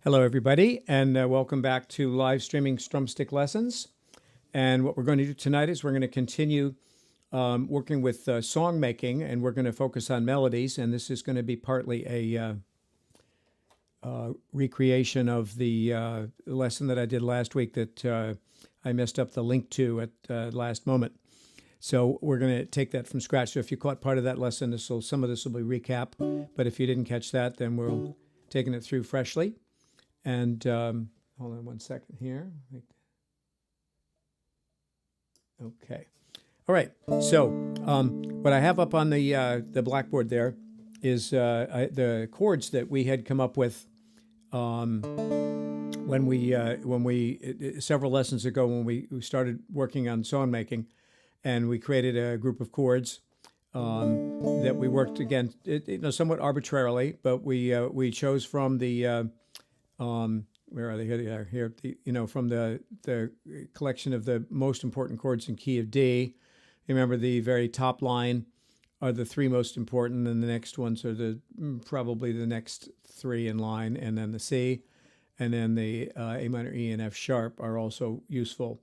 Hello, everybody, and welcome back to live streaming Strumstick lessons. And what we're going to do tonight is we're going to continue working with song making, and we're going to focus on melodies. And this is going to be partly a recreation of the lesson that I did last week that I messed up the link to at last moment. So we're going to take that from scratch. So if you caught part of that lesson, some of this will be recap. But if you didn't catch that, then we're taking it through freshly. And hold on one second here. Okay. All right. So what I have up on the blackboard there is the chords that we had come up with when we several lessons ago when we started working on song making, and we created a group of chords that we worked again, somewhat arbitrarily, but we chose from the where are they? Here they are. Here, from the collection of the most important chords in key of D. Remember, the very top line are the three most important, and the next ones are probably the next three in line, and then the C, and then the A minor, E, and F sharp are also useful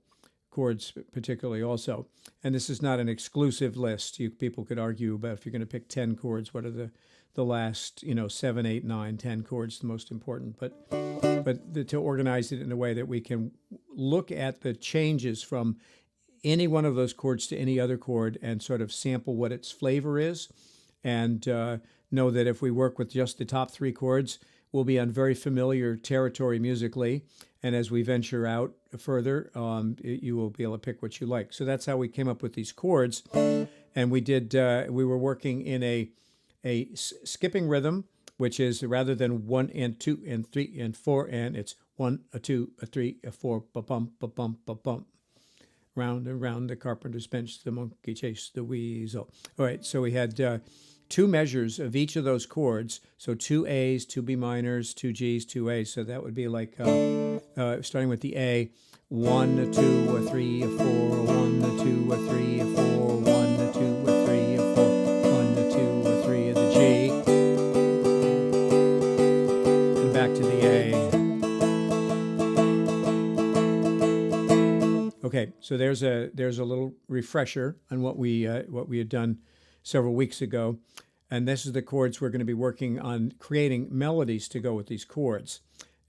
chords, particularly also. And this is not an exclusive list. People could argue about if you're going to pick 10 chords, what are the last 7, 8, 9, 10 chords the most important, but to organize it in a way that we can look at the changes from any one of those chords to any other chord and sort of sample what its flavor is, and know that if we work with just the top three chords, we'll be on very familiar territory musically, and as we venture out further, you will be able to pick what you like. So that's how we came up with these chords, and we were working in a skipping rhythm, which is rather than 1 and 2 and 3 and 4, and it's 1, a 2, a 3, a 4, ba-bum, ba-bum, ba-bum. Round and round the carpenter's bench, the monkey chased the weasel. All right, so we had two measures of each of those chords. So 2 A's, 2 B minors, 2 G's, 2 A's. So that would be like, starting with the A, 1, a 2, a 3, a 4, 1, a 2, a 3, a 4, 1, a 2, a 3, a 4, 1, a 2, a 3 of the G. And back to the A. Okay, so there's a little refresher on what we had done several weeks ago, and this is the chords we're going to be working on creating melodies to go with these chords.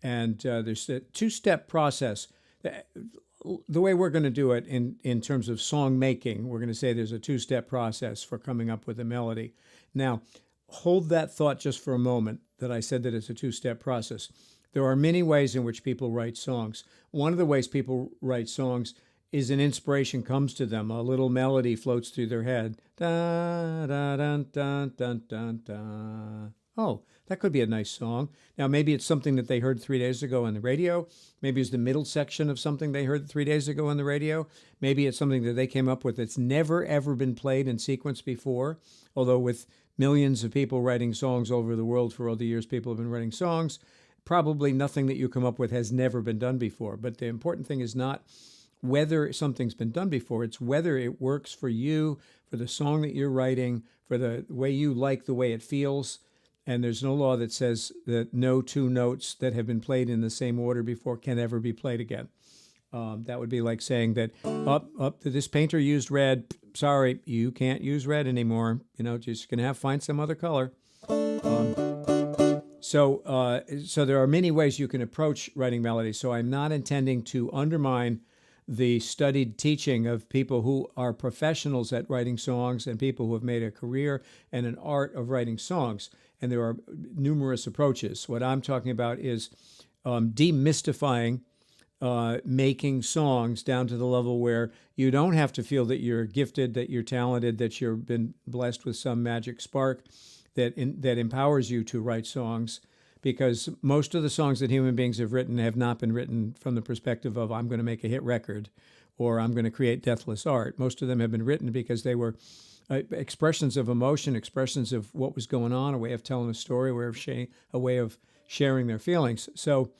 And there's a two-step process. The way we're going to do it in terms of song making, we're going to say there's a two-step process for coming up with a melody. Now, hold that thought just for a moment that I said that it's a two-step process. There are many ways in which people write songs. One of the ways people write songs is an inspiration comes to them. A little melody floats through their head. Da, da, dun, dun, dun, dun, dun. Oh, that could be a nice song. Now, maybe it's something that they heard 3 days ago on the radio. Maybe it's the middle section of something they heard 3 days ago on the radio. Maybe it's something that they came up with that's never, ever been played in sequence before. Although with millions of people writing songs all over the world for all the years people have been writing songs, probably nothing that you come up with has never been done before. But the important thing is not whether something's been done before, it's whether it works for you, for the song that you're writing, for the way you like the way it feels. And there's no law that says that no two notes that have been played in the same order before can ever be played again. That would be like saying that, this painter used red. Sorry, you can't use red anymore. Just gonna have to find some other color. So there are many ways you can approach writing melodies. So I'm not intending to undermine the studied teaching of people who are professionals at writing songs and people who have made a career and an art of writing songs. And there are numerous approaches. What I'm talking about is demystifying making songs down to the level where you don't have to feel that you're gifted, that you're talented, that you've been blessed with some magic spark that empowers you to write songs. Because most of the songs that human beings have written have not been written from the perspective of I'm going to make a hit record or I'm going to create deathless art. Most of them have been written because they were expressions of emotion, expressions of what was going on, a way of telling a story, a way of sharing their feelings. So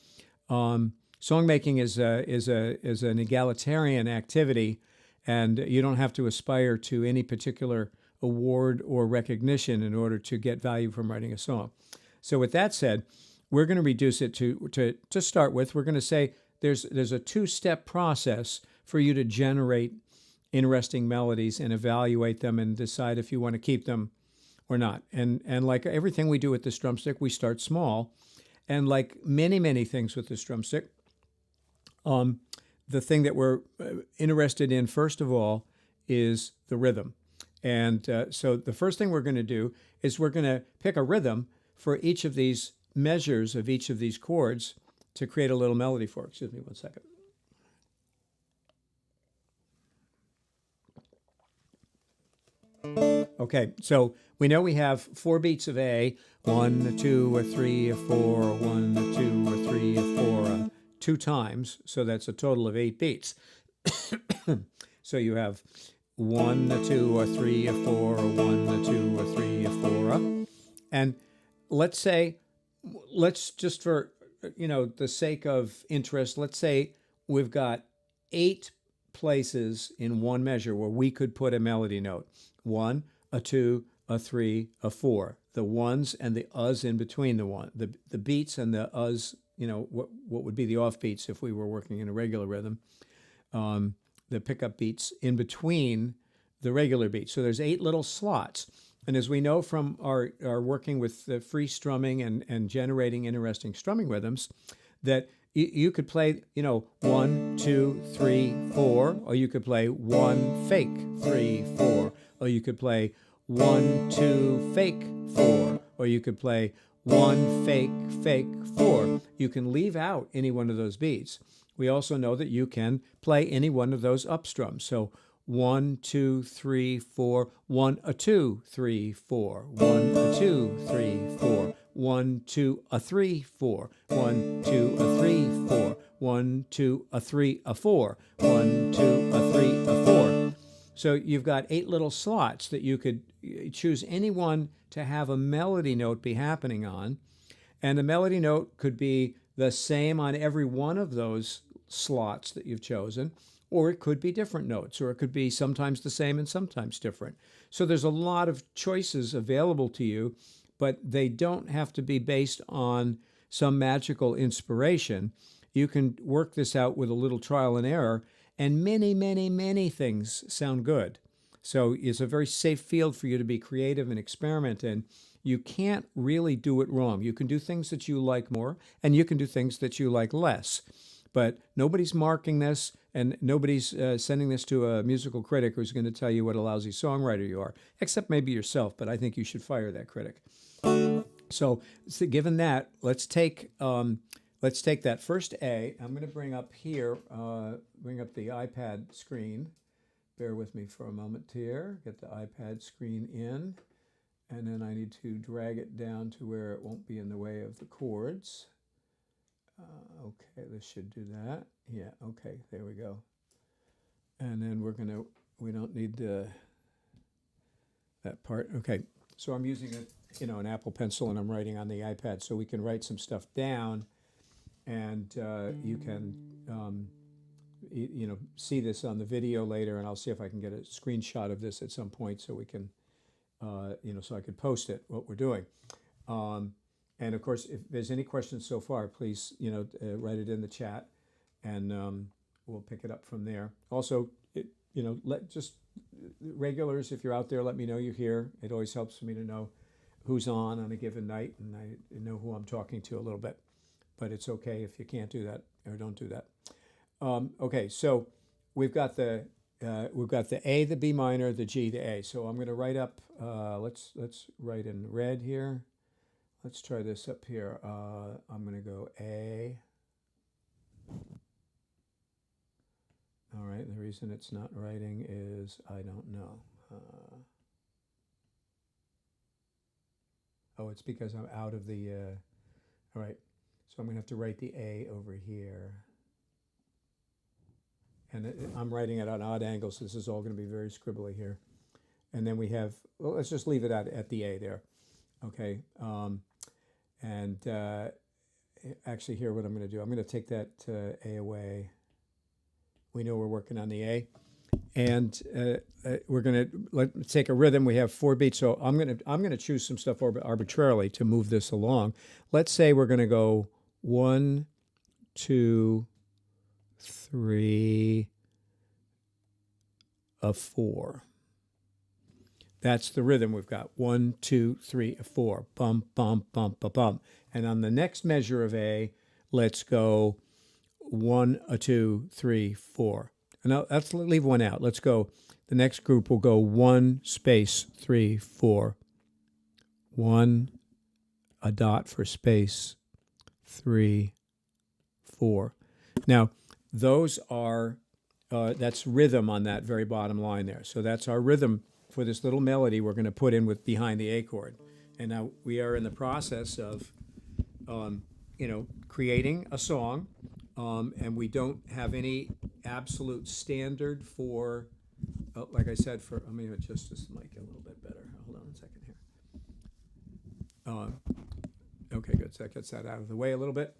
songmaking is an egalitarian activity, and you don't have to aspire to any particular award or recognition in order to get value from writing a song. So with that said, we're going to reduce it to start with. We're going to say there's a two-step process for you to generate interesting melodies and evaluate them and decide if you want to keep them or not. And like everything we do with the Strumstick, we start small. And like many things with the Strumstick, the thing that we're interested in first of all is the rhythm. And so the first thing we're going to do is we're going to pick a rhythm for each of these measures of each of these chords to create a little melody for. Excuse me one second. Okay, so we know we have 4 beats of A, 1, 2, 3, 4, 1, 2, 3, 4, 2 times. So that's a total of 8 beats. So you have 1, 2, 3, 4, 1, 2, 3, 4. And let's just for the sake of interest, let's say we've got 8 places in one measure where we could put a melody note. 1, a 2, a 3, a 4. The ones and the us in between the beats and the us, what would be the off beats if we were working in a regular rhythm. The pickup beats in between the regular beats. So there's 8 little slots. And as we know from our working with the free strumming and generating interesting strumming rhythms, that you could play, 1, 2, 3, 4, or you could play 1 fake 3, 4, or you could play 1, 2 fake 4, or you could play 1 fake 4. You can leave out any one of those beats. We also know that you can play any one of those up strums. So 1, 2, 3, 4, 1, a 2, 3, 4, 1, a 2, 3, 4, 1, 2, a 3, 4, 1, 2, a 3, 4, 1, 2, a 3, a 4, 1, 2, a 3, a 4. So you've got 8 little slots that you could choose any one to have a melody note be happening on. And the melody note could be the same on every one of those slots that you've chosen, or it could be different notes, or it could be sometimes the same and sometimes different. So there's a lot of choices available to you, but they don't have to be based on some magical inspiration. You can work this out with a little trial and error, and many things sound good. So it's a very safe field for you to be creative and experiment in. You can't really do it wrong. You can do things that you like more, and you can do things that you like less. But nobody's marking this, and nobody's sending this to a musical critic who's going to tell you what a lousy songwriter you are, except maybe yourself, but I think you should fire that critic. So given that, let's take that first A. I'm going to bring up here, bring up the iPad screen. Bear with me for a moment here. Get the iPad screen in, and then I need to drag it down to where it won't be in the way of the chords. Okay, this should do that. Yeah, okay, there we go. And then we don't need that part. Okay, so I'm using an Apple Pencil, and I'm writing on the iPad, so we can write some stuff down, and you can see this on the video later, and I'll see if I can get a screenshot of this at some point so we can, so I could post it, what we're doing. And of course, if there's any questions so far, please, write it in the chat, and we'll pick it up from there. Also, just regulars, if you're out there, let me know you're here. It always helps for me to know who's on a given night, and I know who I'm talking to a little bit. But it's okay if you can't do that or don't do that. Okay, so we've got the A, the B minor, the G, the A. So I'm going to write up. Let's write in red here. Let's try this up here. I'm going to go A. All right, the reason it's not writing is I don't know. It's because I'm out of the, all right, so I'm going to have to write the A over here. And I'm writing it on odd angles, so this is all going to be very scribbly here. And then we have, well, let's just leave it at the A there. Okay. Actually here, what I'm going to do, I'm going to take that A away. We know we're working on the A. and we're going to let's take a rhythm. We have 4 beats, so I'm gonna choose some stuff arbitrarily to move this along. Let's say we're going to go 1, 2, 3, a 4. That's the rhythm we've got. 1, 2, 3, a 4. Bum, bum, bum, bum, bum. And on the next measure of A, let's go 1, a 2, 3, 4. And let's leave one out. Let's go. The next group will go 1 space 3, 4. 1, a dot for space 3, 4. Now, those are that's rhythm on that very bottom line there. So that's our rhythm for this little melody we're going to put in with behind the A chord. And now we are in the process of, creating a song, and we don't have any absolute standard for, like I said, let me adjust this mic a little bit better. Hold on a second here. Okay, good. So that gets that out of the way a little bit.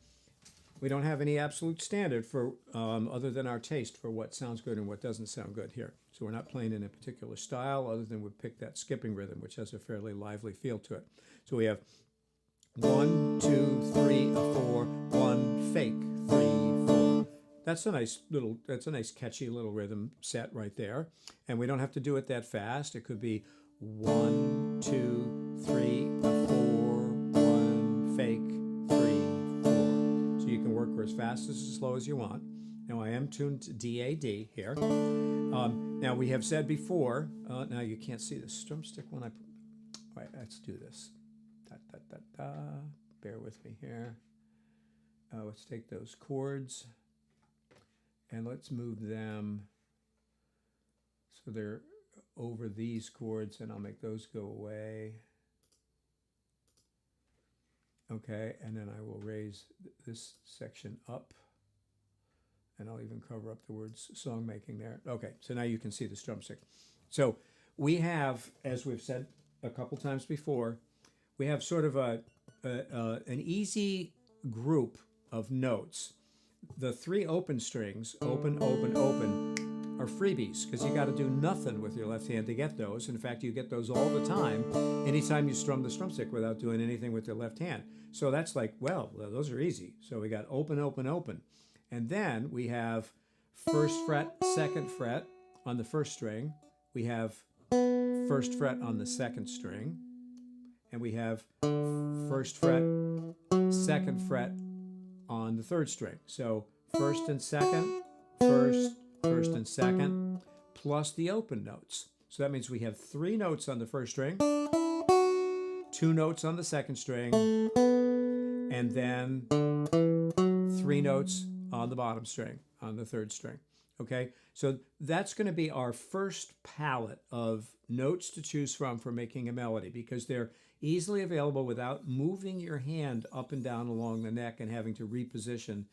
We don't have any absolute standard for, other than our taste for what sounds good and what doesn't sound good here. So we're not playing in a particular style other than we picked that skipping rhythm, which has a fairly lively feel to it. So we have 1, 2, 3, a 4, 1, fake, 3, 4. That's a nice catchy little rhythm set right there. And we don't have to do it that fast. It could be 1, 2, 3, a 4, 1, fake, 3, 4. You can work as fast as slow as you want. Now I am tuned to DAD here. Now we have said before, now you can't see the strum stick when all right, let's do this. Da, da, da, da. Bear with me here. Let's take those chords and let's move them so they're over these chords, and I'll make those go away. Okay, and then I will raise this section up, and I'll even cover up the words song making there. Okay, so now you can see the strum stick. So we have, as we've said a couple times before, we have sort of an easy group of notes. The 3 open strings, open, open, open, are freebies because you got to do nothing with your left hand to get those. In fact, you get those all the time anytime you strum the strum stick without doing anything with your left hand. So that's like, well, those are easy. So we got open, open, open. And then we have 1st fret, 2nd fret on the 1st string. We have 1st fret on the 2nd string. And we have 1st fret, 2nd fret on the 3rd string. So 1st and 2nd, 1st, 1st and 2nd, plus the open notes. So that means we have 3 notes on the 1st string, 2 notes on the 2nd string, and then 3 notes on the bottom string, on the 3rd string. Okay, so that's going to be our first palette of notes to choose from for making a melody, because they're easily available without moving your hand up and down along the neck and having to reposition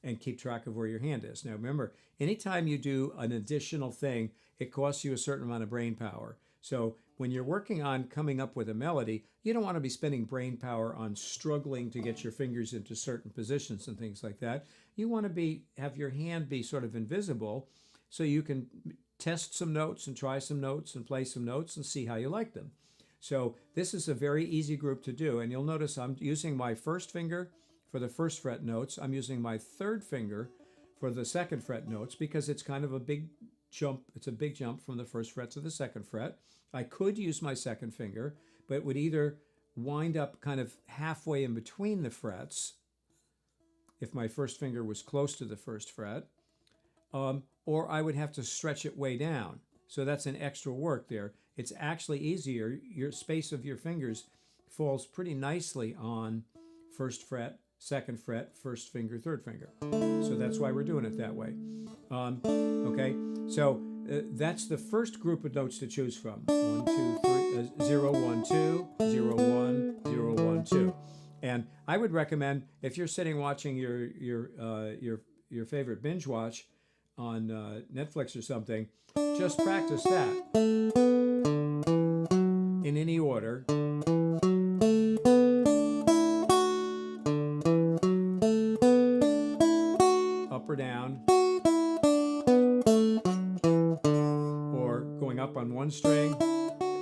and keep track of where your hand is. Now remember, anytime you do an additional thing, it costs you a certain amount of brain power. So when you're working on coming up with a melody, you don't want to be spending brain power on struggling to get your fingers into certain positions and things like that. You want to have your hand be sort of invisible so you can test some notes and try some notes and play some notes and see how you like them. So this is a very easy group to do, and you'll notice I'm using my 1st finger for the 1st fret notes. I'm using my 3rd finger for the 2nd fret notes because it's kind of a big jump. It's a big jump from the 1st fret to the 2nd fret. I could use my 2nd finger, but it would either wind up kind of halfway in between the frets if my 1st finger was close to the 1st fret, or I would have to stretch it way down. So that's an extra work there. It's actually easier. Your space of your fingers falls pretty nicely on 1st fret, 2nd fret, 1st finger, 3rd finger. So that's why we're doing it that way. Okay, so that's the first group of notes to choose from. 1, 2, 3, 0, 1, 2, 0, 1, 0, 1, 2. And I would recommend, if you're sitting watching your favorite binge watch on Netflix or something, just practice that in any order. Up or down. up on one string,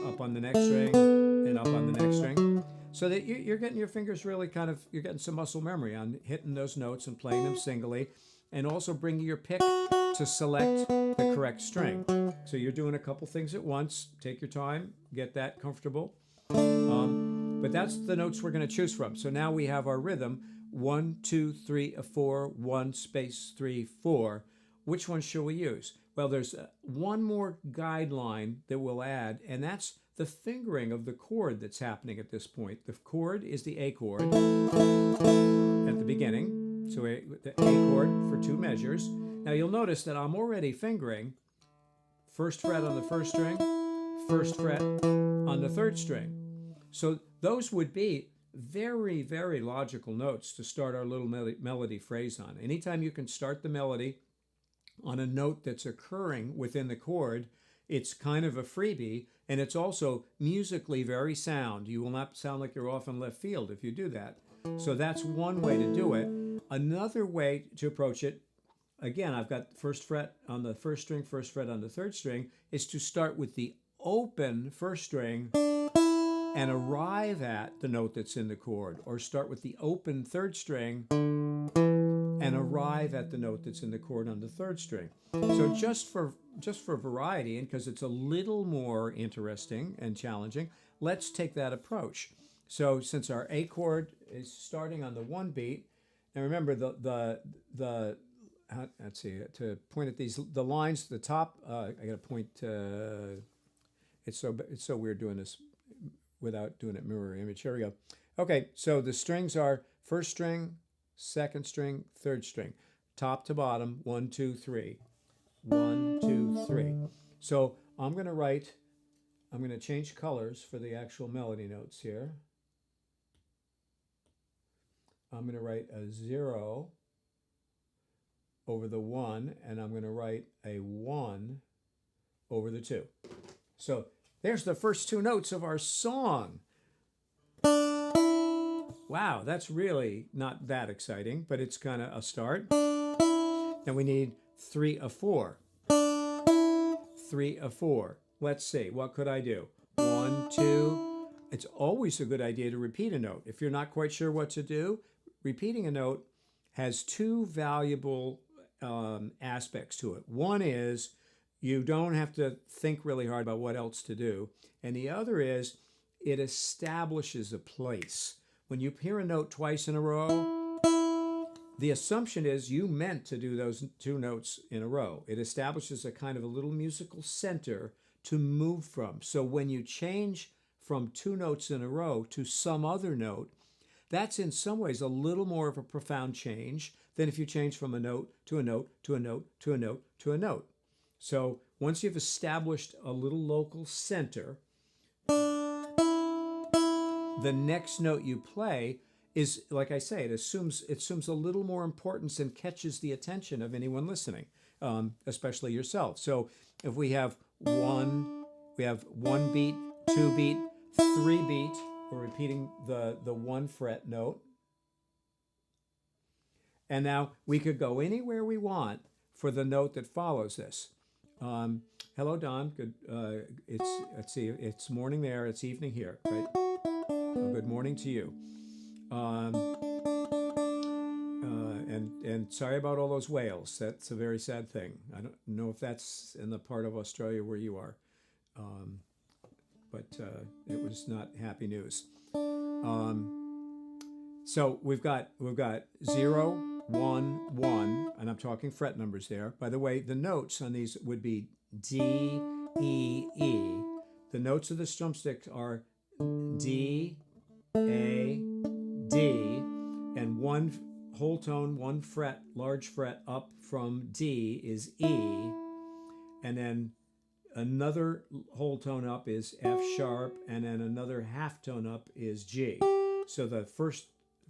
up on the next string, and up on the next string. So that you're getting your fingers really kind of, you're getting some muscle memory on hitting those notes and playing them singly, and also bringing your pick to select the correct string. So you're doing a couple things at once. Take your time, get that comfortable. But that's the notes we're going to choose from. So now we have our rhythm, 1, 2, 3, 4, 1, space, 3, 4. Which one shall we use? Well, there's one more guideline that we'll add, and that's the fingering of the chord that's happening at this point. The chord is the A chord at the beginning. So the A chord for 2 measures. Now you'll notice that I'm already fingering 1st fret on the 1st string, 1st fret on the 3rd string. So those would be very, very logical notes to start our little melody phrase on. Anytime you can start the melody on a note that's occurring within the chord, it's kind of a freebie, and it's also musically very sound. You will not sound like you're off in left field if you do that. So that's one way to do it. Another way to approach it, again, I've got 1st fret on the 1st string, 1st fret on the 3rd string, is to start with the open 1st string and arrive at the note that's in the chord, or start with the open 3rd string and arrive at the note that's in the chord on the 3rd string. So just for variety, and because it's a little more interesting and challenging, let's take that approach. So since our A chord is starting on the 1 beat, and remember let's see, to point at these, the lines at the top, I got to point, it's so weird doing this without doing it mirror image. Here we go. Okay, so the strings are 1st string, 2nd string, 3rd string, top to bottom, 1, 2, 3, 1, 2, 3. So I'm going to change colors for the actual melody notes here. I'm going to write a 0 over the 1, and I'm going to write a 1 over the 2. So there's the first 2 notes of our song. Wow, that's really not that exciting, but it's kind of a start. Then we need 3, 4. 3, 4. Let's see, what could I do? 1, 2. It's always a good idea to repeat a note. If you're not quite sure what to do, repeating a note has 2 valuable aspects to it. One is you don't have to think really hard about what else to do. And the other is it establishes a place. When you hear a note twice in a row, the assumption is you meant to do those 2 notes in a row. It establishes a kind of a little musical center to move from. So when you change from 2 notes in a row to some other note, that's in some ways a little more of a profound change than if you change from a note to a note to a note to a note to a note. So once you've established a little local center, the next note you play is, like I say, it assumes a little more importance and catches the attention of anyone listening, especially yourself. So if we have 1 beat, 2 beat, 3 beat, we're repeating the 1 fret note. And now we could go anywhere we want for the note that follows this. Hello, Don. Good. Let's see. It's morning there. It's evening here. Right. Well, good morning to you. And sorry about all those whales. That's a very sad thing. I don't know if that's in the part of Australia where you are, but it was not happy news. So we've got 0, 1, 1, and I'm talking fret numbers there. By the way, the notes on these would be D, E, E. The notes of the Strumstick are D, A, D, and 1 whole tone, 1 fret, large fret up from D is E, and then another whole tone up is F sharp, and then another half tone up is G. So the first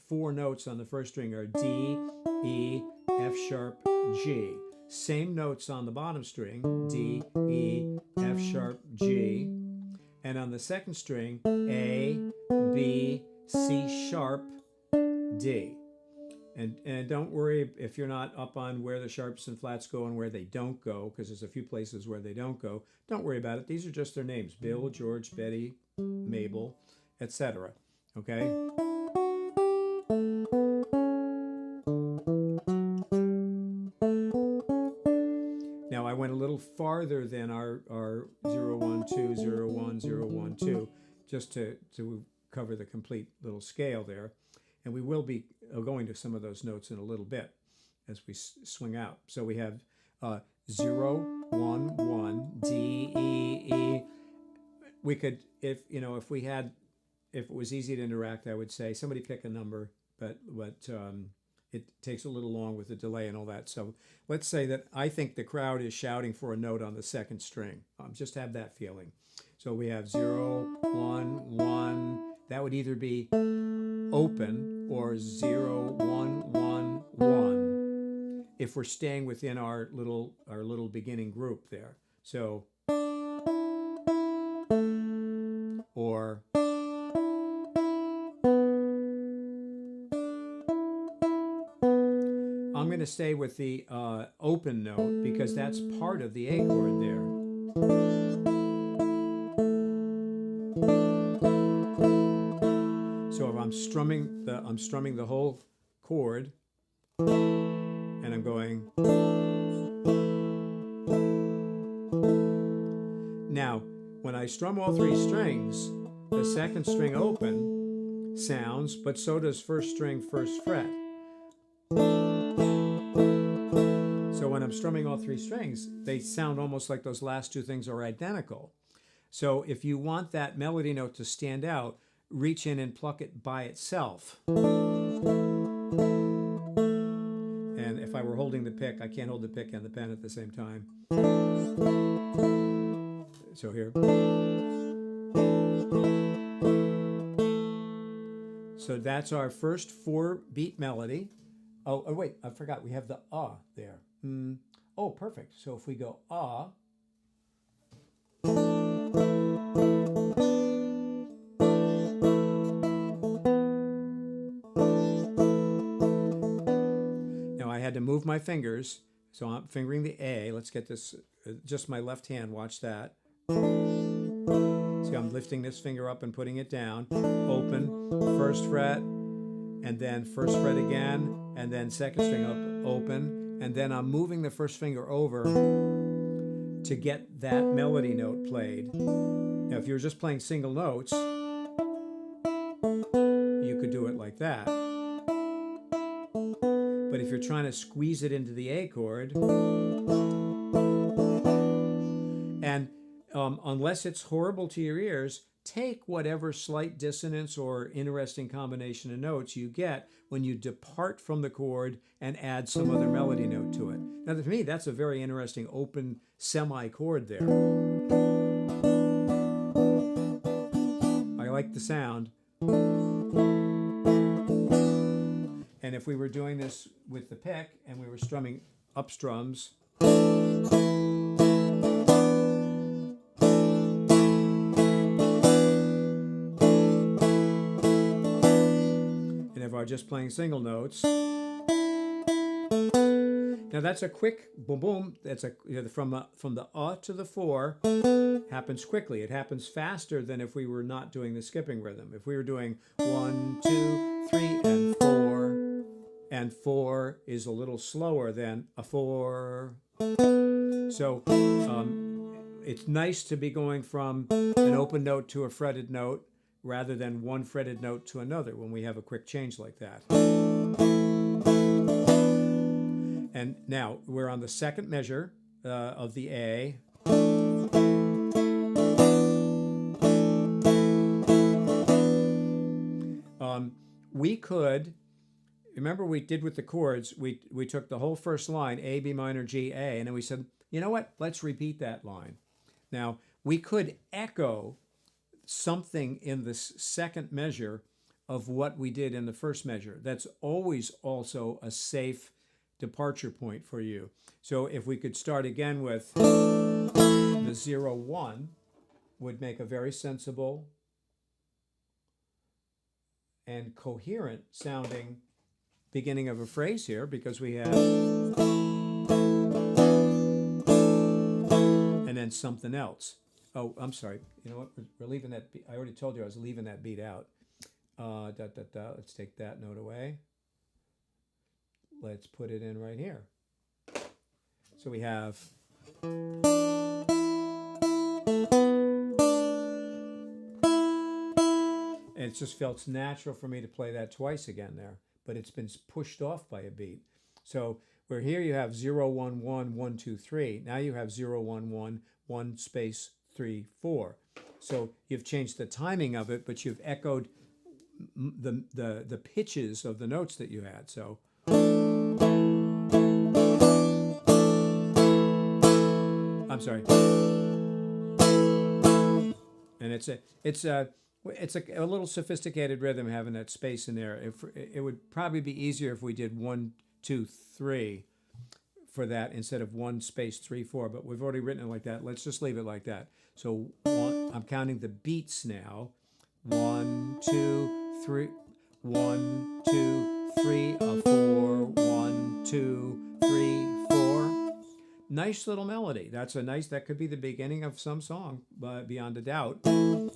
4 notes on the 1st string are D, E, F sharp, G. Same notes on the bottom string, D, E, F sharp, G. And on the 2nd string, A, B, C sharp, D. And don't worry if you're not up on where the sharps and flats go and where they don't go, because there's a few places where they don't go. Don't worry about it. These are just their names: Bill, George, Betty, Mabel, etc. Okay? Now I went a little farther than our 0, 1, 2, 0, 1, 0, 1, 2, just to cover the complete little scale there. And we will be going to some of those notes in a little bit as we swing out. So we have 0, 1, 1, D, E, E. We could, if it was easy to interact, I would say somebody pick a number, but it takes a little long with the delay and all that. So let's say that I think the crowd is shouting for a note on the second string. Just have that feeling. So we have 0, 1, 1. That would either be open or 0, 1, 1, 1 if we're staying within our little beginning group there. So, or I'm going to stay with the open note because that's part of the A chord there. So if I'm strumming the whole chord, and I'm going. Now, when I strum all three strings, the second string open sounds, but so does first string, first fret. So when I'm strumming all three strings, they sound almost like those last two things are identical. So if you want that melody note to stand out, reach in and pluck it by itself. And if I were holding the pick, I can't hold the pick and the pen at the same time. So here. So that's our first 4-beat melody. Oh, wait, I forgot. We have the there. Oh, perfect. So if we go Now I had to move my fingers, so I'm fingering the A. Let's get this, just my left hand, watch that. See, I'm lifting this finger up and putting it down. Open, first fret, and then first fret again, and then second string up, open, and then I'm moving the first finger over to get that melody note played. Now, if you were just playing single notes, you could do it like that. But if you're trying to squeeze it into the A chord, and unless it's horrible to your ears, take whatever slight dissonance or interesting combination of notes you get when you depart from the chord and add some other melody note to it. Now, to me, that's a very interesting open semi-chord there. I like the sound. And if we were doing this with the pick and we were strumming up strums, are just playing single notes. Now that's a quick boom boom. That's from the to the 4 happens quickly. It happens faster than if we were not doing the skipping rhythm. If we were doing 1, 2, 3, and 4 is a little slower than a 4. So it's nice to be going from an open note to a fretted note, rather than one fretted note to another when we have a quick change like that. And now we're on the second measure of the A. We could, remember we did with the chords, we took the whole first line, A, B minor, G, A, and then we said, you know what, let's repeat that line. Now, we could echo something in the second measure of what we did in the first measure. That's always also a safe departure point for you. So if we could start again with the 0, 1, would make a very sensible and coherent sounding beginning of a phrase here because we have, and then something else. Oh, I'm sorry. You know what? We're leaving that beat. I already told you I was leaving that beat out. Let's take that note away. Let's put it in right here. So we have, and it just felt natural for me to play that twice again there, but it's been pushed off by a beat. So where here you have 0, 1, 1, 1, 2, 3. Now you have 0, 1, 1, 1 space 3, 4. So you've changed the timing of it, but you've echoed the pitches of the notes that you had. So I'm sorry. And it's a little sophisticated rhythm having that space in there. It would probably be easier if we did 1, 2, 3 for that instead of 1 space 3, 4. But we've already written it like that. Let's just leave it like that. So I'm counting the beats now. 1, 2, 3. 1, 2, 3, 4. 1, 2, 3, 4. Nice little melody. That could be the beginning of some song, beyond a doubt.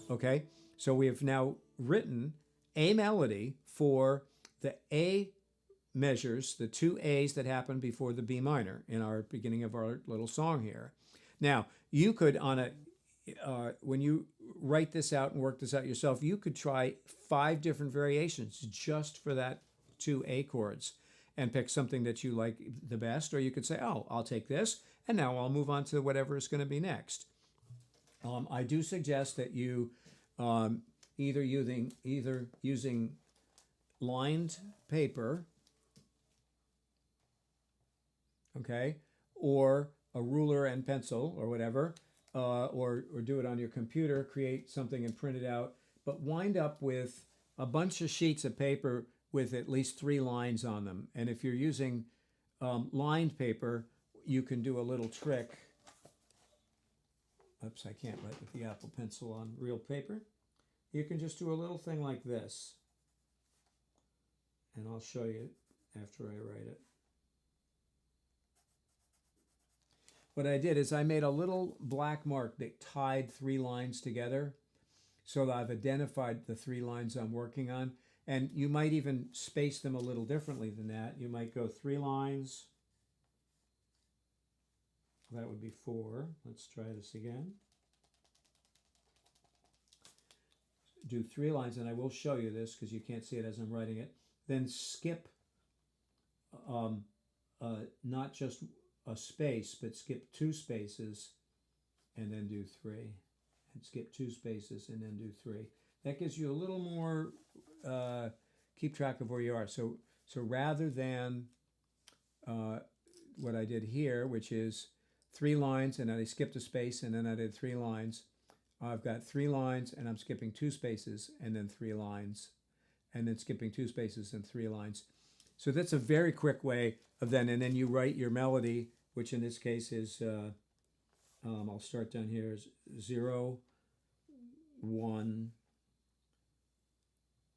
Okay, so we have now written a melody for the A measures, the 2 A's that happen before the B minor in our beginning of our little song here. Now, you could when you write this out and work this out yourself, you could try 5 different variations just for that 2 A chords and pick something that you like the best, or you could say, oh, I'll take this, and now I'll move on to whatever is going to be next. I do suggest that you either using lined paper, okay, or a ruler and pencil or whatever, or do it on your computer, create something and print it out, but wind up with a bunch of sheets of paper with at least 3 lines on them. And if you're using lined paper, you can do a little trick. Oops, I can't write with the Apple Pencil on real paper. You can just do a little thing like this. And I'll show you after I write it. What I did is I made a little black mark that tied 3 lines together so that I've identified the 3 lines I'm working on. And you might even space them a little differently than that. You might go 3 lines. That would be 4. Let's try this again. Do 3 lines, and I will show you this because you can't see it as I'm writing it. Then skip not just a space, but skip 2 spaces and then do 3. And skip 2 spaces and then do 3. That gives you a little more keep track of where you are. So rather than what I did here, which is 3 lines and then I skipped a space and then I did 3 lines, I've got 3 lines and I'm skipping 2 spaces and then 3 lines and then skipping 2 spaces and 3 lines. So that's a very quick way of then, and then you write your melody, which in this case is, I'll start down here, is 0, 1,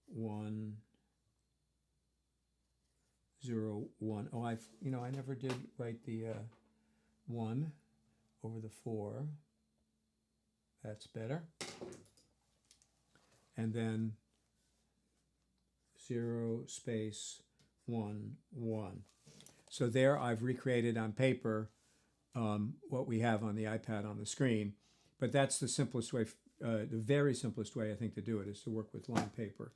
1, 0, 1. Oh, I never did write the 1 over the 4. That's better. And then 0 space 1, 1. So there I've recreated on paper what we have on the iPad on the screen. But that's the simplest way, the very simplest way I think to do it is to work with lined paper.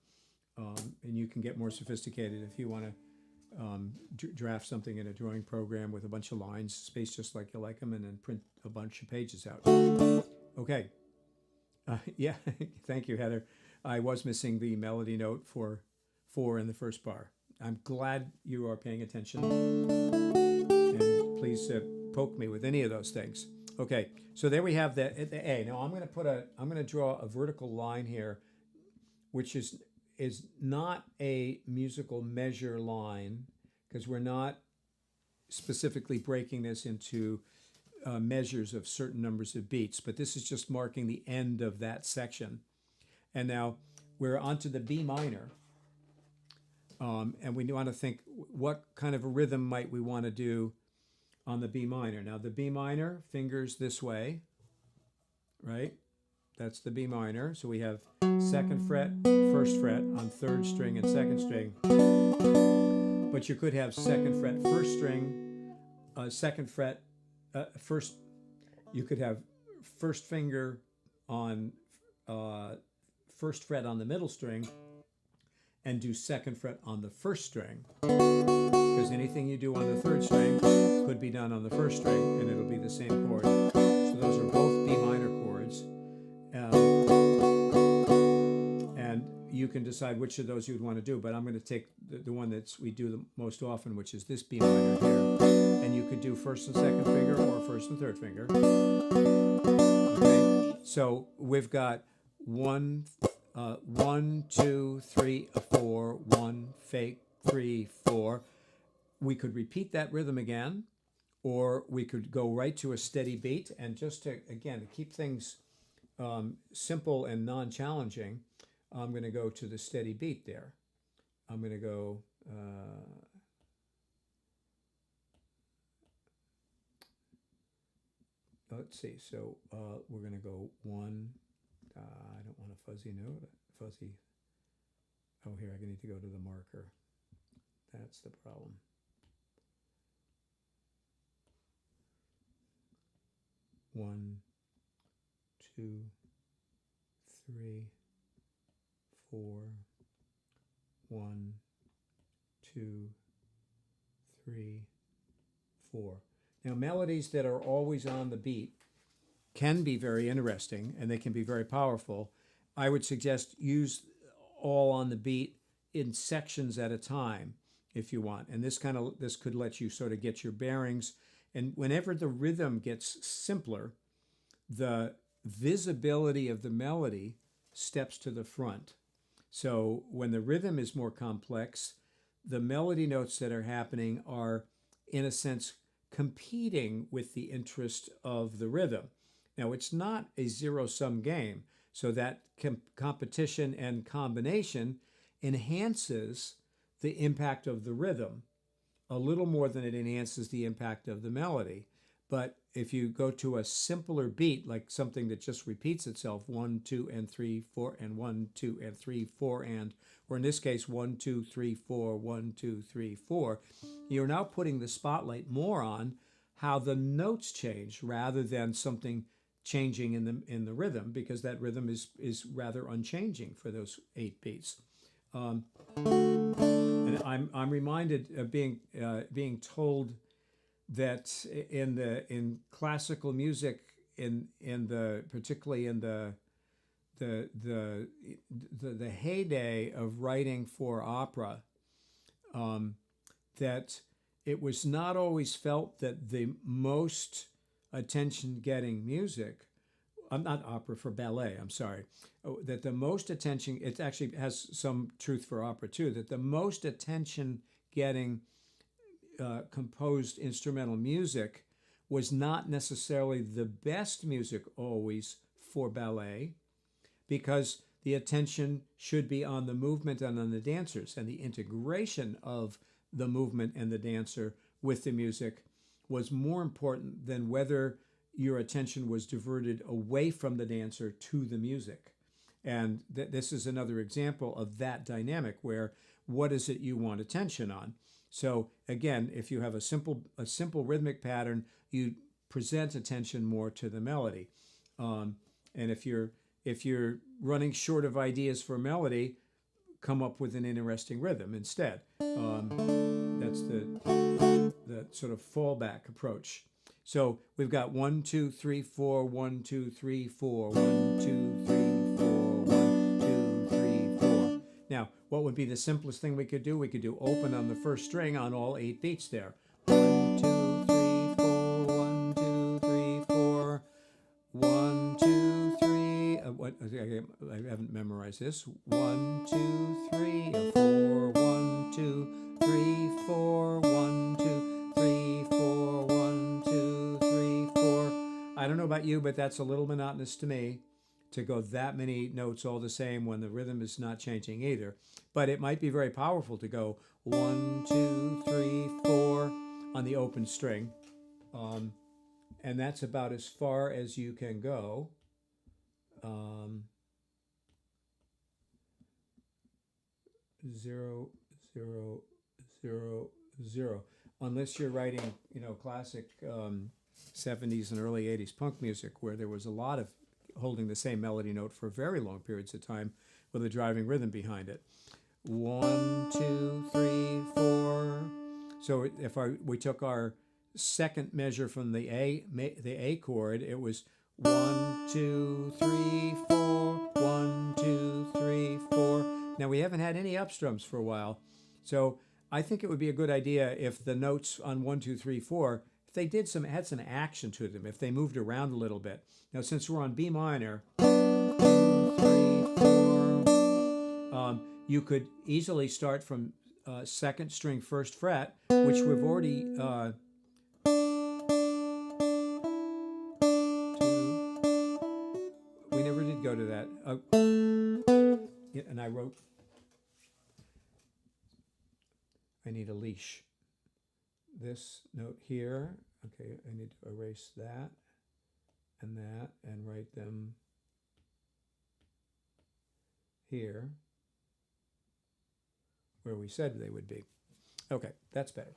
And you can get more sophisticated if you want to draft something in a drawing program with a bunch of lines, spaced just like you like them, and then print a bunch of pages out. Okay. Yeah, thank you, Heather. I was missing the melody note for 4 in the first bar. I'm glad you are paying attention. And please poke me with any of those things. Okay, so there we have the A. Now I'm going to draw a vertical line here, which is not a musical measure line because we're not specifically breaking this into measures of certain numbers of beats, but this is just marking the end of that section. And now we're onto the B minor. And we want to think what kind of a rhythm might we want to do on the B minor. Now the B minor, fingers this way, right? That's the B minor. So we have second fret, first fret on third string and second string. But you could have second fret, first string, second fret, first, you could have first finger on first fret on the middle string and do second fret on the first string. Because anything you do on the third string could be done on the first string and it'll be the same chord. So those are both B minor chords. And you can decide which of those you would want to do, but I'm going to take the one that we do the most often, which is this B minor here. And you could do first and second finger or first and third finger. Okay, so we've got 1, 2, 3, 4, 1, fake, 3, 4. We could repeat that rhythm again, or we could go right to a steady beat. And just to, again, to keep things simple and non-challenging, I'm going to go to the steady beat there. I'm going to go, let's see, so we're going to go 1, I don't want a fuzzy note, fuzzy, oh here, I need to go to the marker. That's the problem. One, 2, 3, 4, 1, 2, 3, 4. Now, melodies that are always on the beat can be very interesting and they can be very powerful. I would suggest use all on the beat in sections at a time if you want. And this could let you sort of get your bearings. And whenever the rhythm gets simpler, the visibility of the melody steps to the front. So when the rhythm is more complex, the melody notes that are happening are, in a sense, competing with the interest of the rhythm. Now, it's not a zero-sum game, so that competition and combination enhances the impact of the rhythm a little more than it enhances the impact of the melody. But if you go to a simpler beat, like something that just repeats itself, 1, 2, and 3, 4, and 1, 2, and 3, 4, and, or in this case, 1, 2, 3, 4, 1, 2, 3, 4, you're now putting the spotlight more on how the notes change rather than something changing in the rhythm, because that rhythm is rather unchanging for those 8 beats. And I'm reminded of being told that in classical music, particularly in the heyday of writing for opera, that it was not always felt that the most attention-getting music, not opera, for ballet, I'm sorry, that the most attention, it actually has some truth for opera too, that the most attention-getting composed instrumental music was not necessarily the best music always for ballet, because the attention should be on the movement and on the dancers, and the integration of the movement and the dancer with the music was more important than whether your attention was diverted away from the dancer to the music. And this is another example of that dynamic where what is it you want attention on? So again, if you have a simple rhythmic pattern, you present attention more to the melody. And if you're running short of ideas for melody, come up with an interesting rhythm instead. That's the sort of fallback approach. So we've got 1, 2, 3, 4, 1, 2, 3, 4, 1, 2, 3, 4, 1, 2, 3, 4. Now, what would be the simplest thing we could do? We could do open on the first string on all 8 beats there. 1, 2, 3, 4, 1, 2, 3, 4, 1, 2, 3. I haven't memorized this. 1, 2, 3, 4, 1, 2, 3, 4, 1, 2, 3, 4, 1, 2, 3, 4. I don't know about you, but that's a little monotonous to me to go that many notes all the same when the rhythm is not changing either. But it might be very powerful to go 1, 2, 3, 4 on the open string. And that's about as far as you can go. 0, 0, 0, 0. Unless you're writing, classic 70s and early 80s punk music where there was a lot of holding the same melody note for very long periods of time with a driving rhythm behind it. 1, 2, 3, 4. So if we took our second measure from the A chord, it was 1, 2, 3, 4, 1, 2, 3, 4. Now we haven't had any upstrums for a while, so I think it would be a good idea if the notes on 1, 2, 3, 4, if they had some action to them, if they moved around a little bit. Now since we're on B minor, 2, 3, 4, you could easily start from second string first fret, which we've already we never did go to that. And I wrote, I need a leash. This note here, okay, I need to erase that and write them here where we said they would be. Okay, that's better.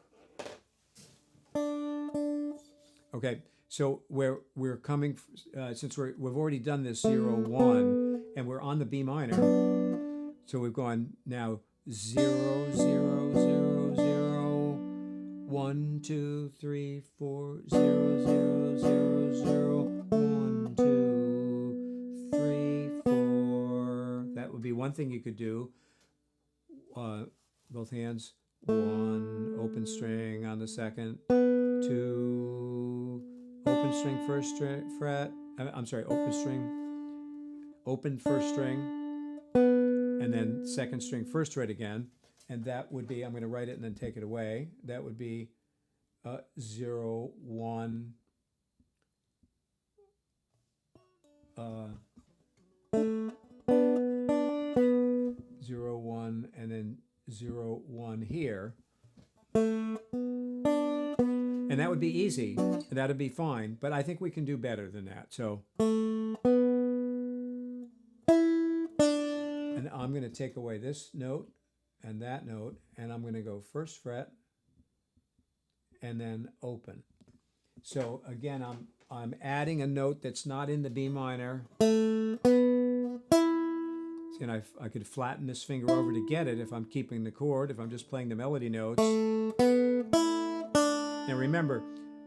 Okay, so we're coming, since we've already done this 0, 1, and we're on the B minor, so we've gone now 0, 0, 0, 0, 1, 2, 3, 4, 0, 0, 0, 0, 1, 2, 3, 4. That would be one thing you could do. Both hands. 1, open string on the second. 2, open string first fret. I'm sorry, open first string, and then second string first fret again. And that would be, I'm going to write it and then take it away. That would be 0, 1, 0, 1, and then 0, 1 here. And that would be easy. That would be fine. But I think we can do better than that. So, and I'm going to take away this note and that note, and I'm going to go first fret and then open. So again, I'm adding a note that's not in the B minor. See, and I could flatten this finger over to get it if I'm keeping the chord, if I'm just playing the melody notes. Now remember,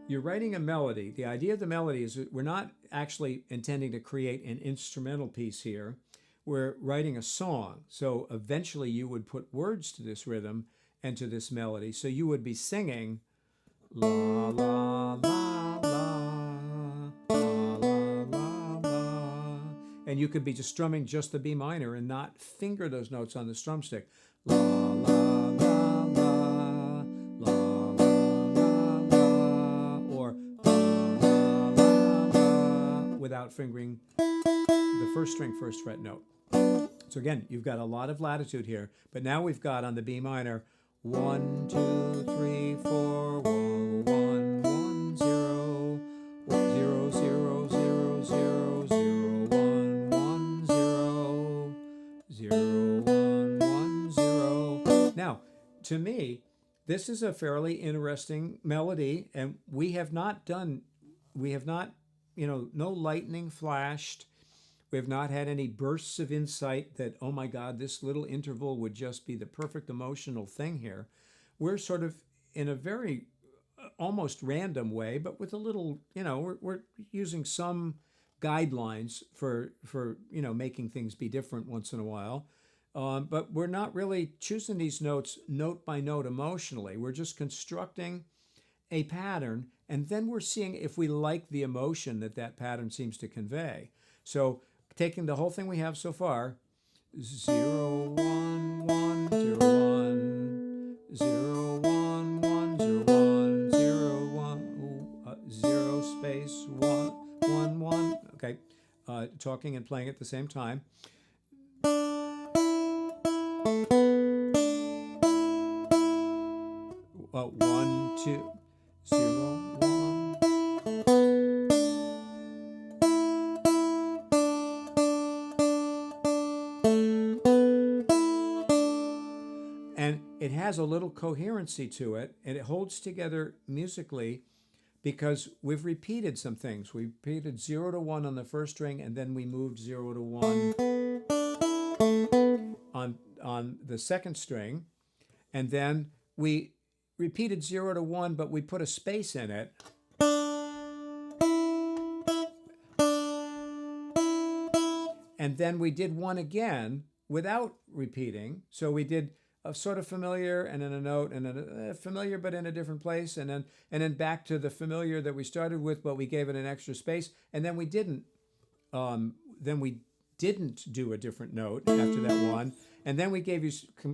you're writing a melody. The idea of the melody is that we're not actually intending to create an instrumental piece here. We're writing a song. So eventually you would put words to this rhythm and to this melody. So you would be singing la la la la la la la la. And you could be just strumming just the B minor and not finger those notes on the strumstick. La la la la la la la, or la la la la, without fingering the first string first fret note. So again, you've got a lot of latitude here, but now we've got on the B minor 1, 2, 3, 4, 1, 1, 0, 0, 0, 0, 0, 0, 1, 1, 0, 0, 1, 1, 0. Now, to me, this is a fairly interesting melody, and we have not, no lightning flashed. We have not had any bursts of insight that, oh my God, this little interval would just be the perfect emotional thing here. We're sort of in a very almost random way, but with a little, we're using some guidelines for making things be different once in a while. But we're not really choosing these notes note by note emotionally. We're just constructing a pattern, and then we're seeing if we like the emotion that pattern seems to convey. So taking the whole thing we have so far, 0, 1, 1, 0, 1, 0, 1, 1, 0, 1, 0, 1, 0, space, 1, 1, 1, okay, talking and playing at the same time. One, two, 0, 1. And it has a little coherency to it, and it holds together musically because we've repeated some things. We repeated 0 to 1 on the first string, and then we moved 0 to 1 on the second string, and then we repeated 0 to 1, but we put a space in it. And then we did 1 again without repeating. So we did a sort of familiar and then a note and then a familiar but in a different place, and then back to the familiar that we started with, but we gave it an extra space, and then we didn't do a different note after that 1, and then we gave you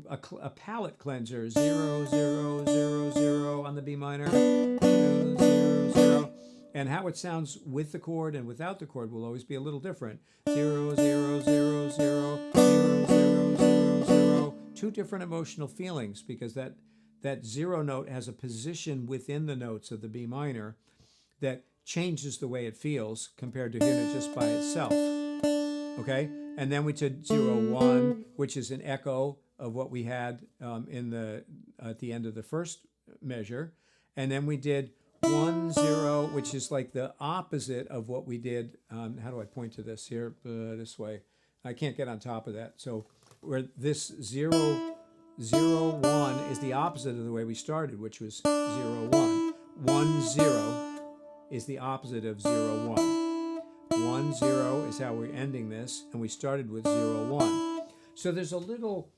a palette cleanser, 0 0 0 0 on the B minor, 0 0 0, and how it sounds with the chord and without the chord will always be a little different. 0 0 0 0 0 0 0 0. Two different emotional feelings, because that 0 note has a position within the notes of the B minor that changes the way it feels compared to hearing it just by itself. Okay, and then we did 0 1, which is an echo of what we had at the end of the first measure, and then we did 1 0, which is like the opposite of what we did. How do I point to this here? This way. I can't get on top of that. So where this 0 0 1 is the opposite of the way we started, which was 0 1. 1 0 is the opposite of 0 1. 1 0 is how we're ending this, and we started with 0 1. So there's a little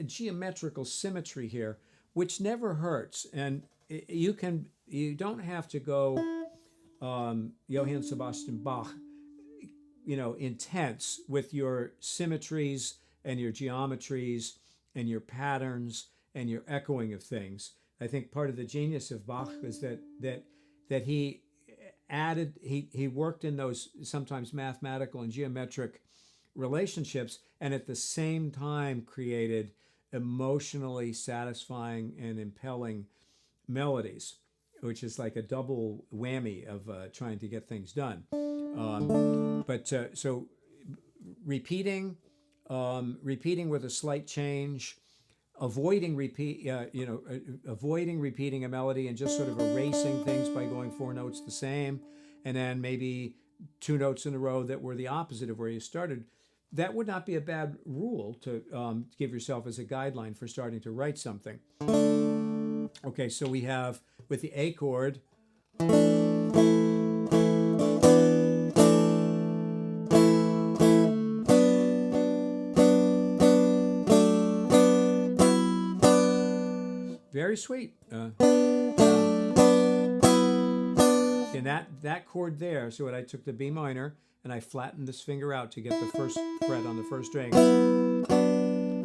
geometrical symmetry here, which never hurts, and you don't have to go Johann Sebastian Bach, intense with your symmetries and your geometries and your patterns and your echoing of things. I think part of the genius of Bach is that he worked in those sometimes mathematical and geometric relationships, and at the same time created emotionally satisfying and impelling melodies, which is like a double whammy of trying to get things done. So repeating with a slight change, avoiding repeating a melody and just sort of erasing things by going 4 notes the same, and then maybe 2 notes in a row that were the opposite of where you started. That would not be a bad rule to give yourself as a guideline for starting to write something. Okay, so we have with the A chord, very sweet. And that chord there, so I took the B minor and I flattened this finger out to get the first fret on the first string.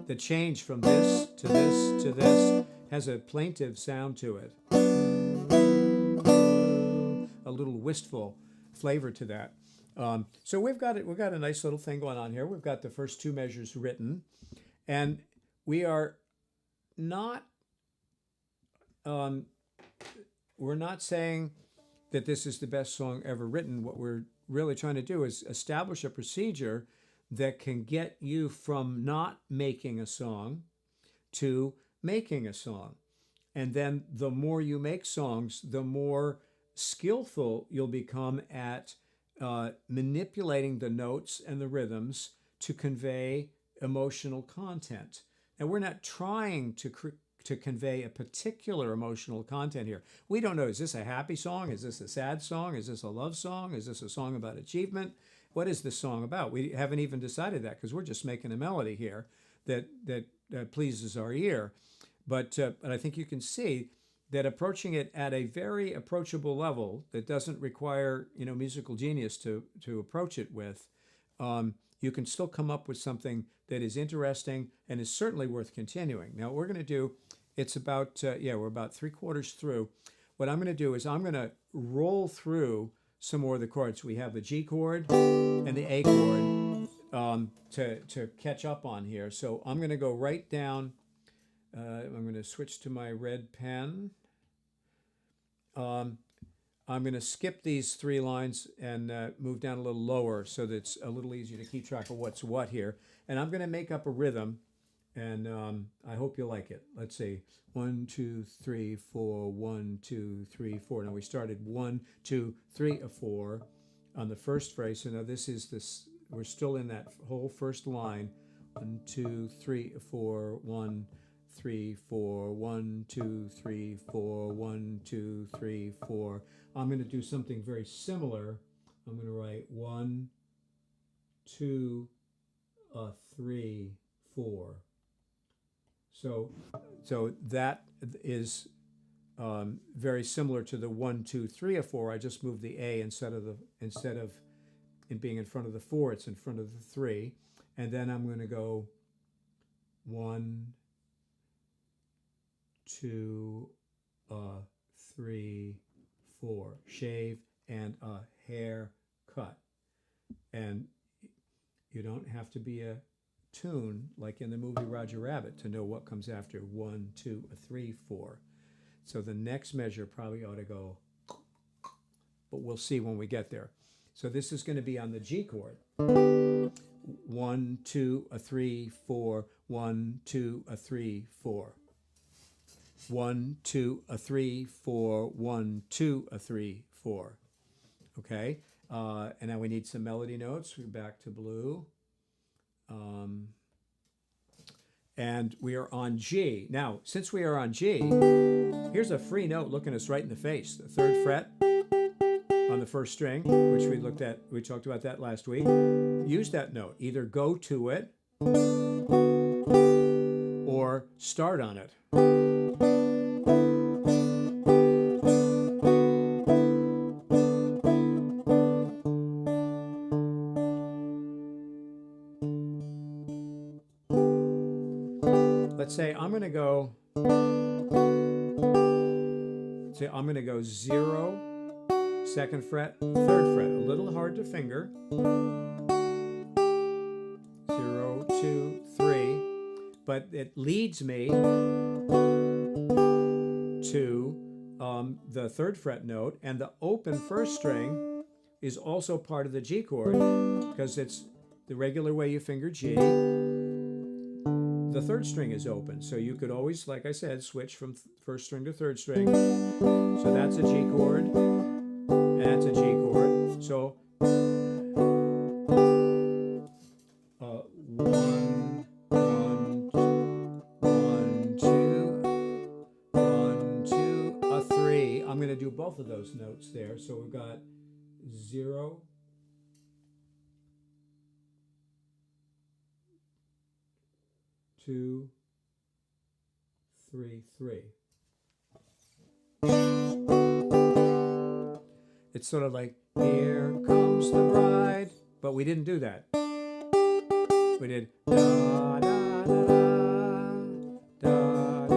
The change from this to this to this has a plaintive sound to it. A little wistful flavor to that. So we've got a nice little thing going on here. We've got the first 2 measures written, and we are not we're not saying that this is the best song ever written. What we're really trying to do is establish a procedure that can get you from not making a song to making a song. And then the more you make songs, the more skillful you'll become at manipulating the notes and the rhythms to convey emotional content. And we're not trying to convey a particular emotional content here. We don't know, is this a happy song? Is this a sad song? Is this a love song? Is this a song about achievement? What is this song about? We haven't even decided that, because we're just making a melody here that pleases our ear. But I think you can see that approaching it at a very approachable level that doesn't require musical genius to approach it with, you can still come up with something that is interesting and is certainly worth continuing. Now, what we're going to do, it's about, we're about 3/4 through. What I'm going to do is I'm going to roll through some more of the chords. We have the G chord and the A chord to catch up on here. So I'm going to go right down. I'm going to switch to my red pen. I'm going to skip these 3 lines and move down a little lower so that it's a little easier to keep track of what's what here. And I'm going to make up a rhythm, and I hope you like it. Let's see. 1, 2, 3, 4, 1, 2, 3, 4. Now we started 1, 2, 3, 4 on the first phrase. So now this is this, we're still in that whole first line. 1, 2, 3, 4, 1, 3, 4, 1, 2, 3, 4, 1, 2, 3, 4. I'm going to do something very similar. I'm going to write 1, 2, 3, 4. So that is very similar to the 1, 2, 3, 4. I just moved the A instead of it being in front of the 4, it's in front of the 3. And then I'm going to go 1, 2, 3, 4. Shave and a haircut. And you don't have to be a tune like in the movie Roger Rabbit to know what comes after 1, 2, 3, 4. So the next measure probably ought to go, but we'll see when we get there. So this is going to be on the G chord. 1, 2, 3, 4. 1, 2, 3, 4. 1, 2, 3, 4. 1, 2, 3, 4. Okay, and now we need some melody notes. We're back to blue. And we are on G. Now, since we are on G, here's a free note looking us right in the face. The 3rd fret on the 1st string, which we talked about that last week. Use that note. Either go to it or start on it. Let's say I'm going to go 0, 2nd fret, 3rd fret. A little hard to finger. 0, 2, 3. But it leads me to the 3rd fret note, and the open 1st string is also part of the G chord because it's the regular way you finger G. The 3rd string is open, so you could always, like I said, switch from 1st string to 3rd string. So that's a G chord, and that's a G chord. So 1, 1, 1, 2, 1, 2, 3. I'm going to do both of those notes there. So we've got 0, 2, 3, 3. It's sort of like, here comes the bride, but we didn't do that. We did da da da da da da da,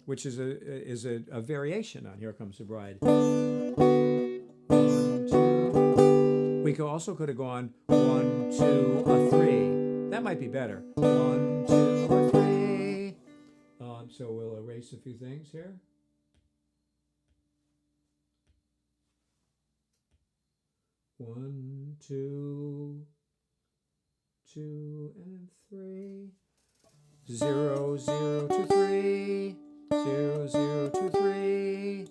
which is a variation on Here Comes the Bride. 1, 2. We also could have gone 1, 2, 3. That might be better. 1, 2, 3. So we'll erase a few things here. 1, 2, 2 and 3. 0, 0, 2, 3. 0, 0, 2, 3.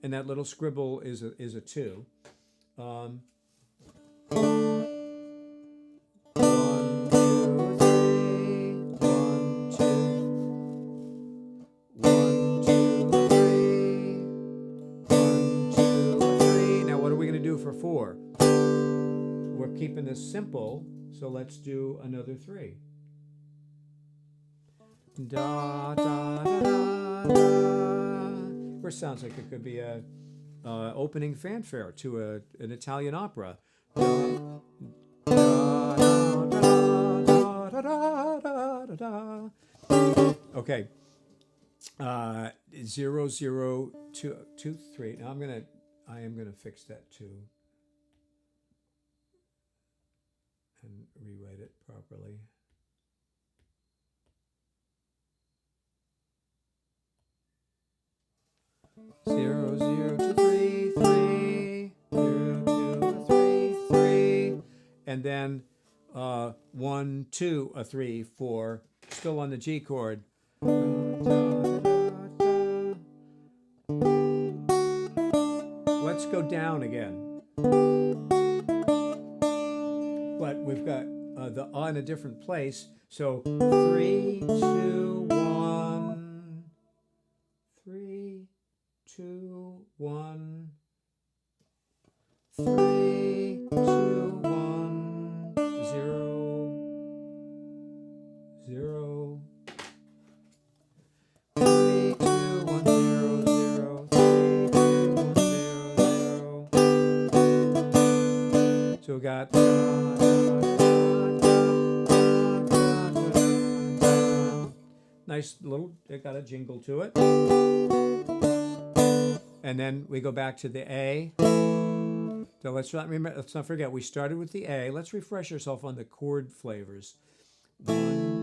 And that little scribble is a 2. 1, 2, 3. 1, 2. 1, 2, 3. 1, 2, 3. Now what are we going to do for 4? We're keeping this simple, so let's do another 3. Da da da da da. Which sounds like it could be a opening fanfare to an Italian opera. Da, da, da, da, da, da, da, da. Okay. 0, 0, 2, 2, 3. Now I'm gonna I am going to fix that too and rewrite it properly. Zero, zero, two, three, three, 0, 2, 3, 3, and then 1, 2, 3, 4, still on the G chord. Let's go down again. But we've got the in a different place. So 3, 2, 1, 3, 2, 1, 3, 2, 1, 0, 0, 3, 2, 1, 0, 0, 3, 2, 1, 0, 0. So we got nice little, it got a jingle to it. And then we go back to the A. So let's not forget, we started with the A. Let's refresh ourselves on the chord flavors. 1,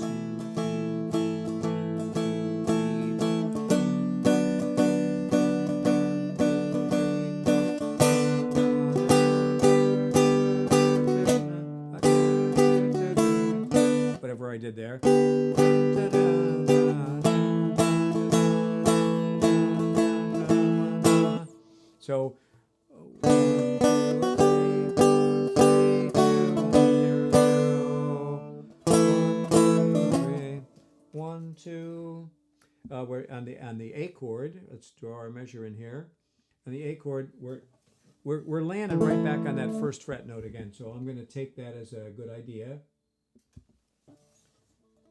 2, 3, whatever I did there. So 1, 2. We're on the A chord. Let's draw our measure in here. On the A chord, we're landing right back on that first fret note again. So I'm going to take that as a good idea.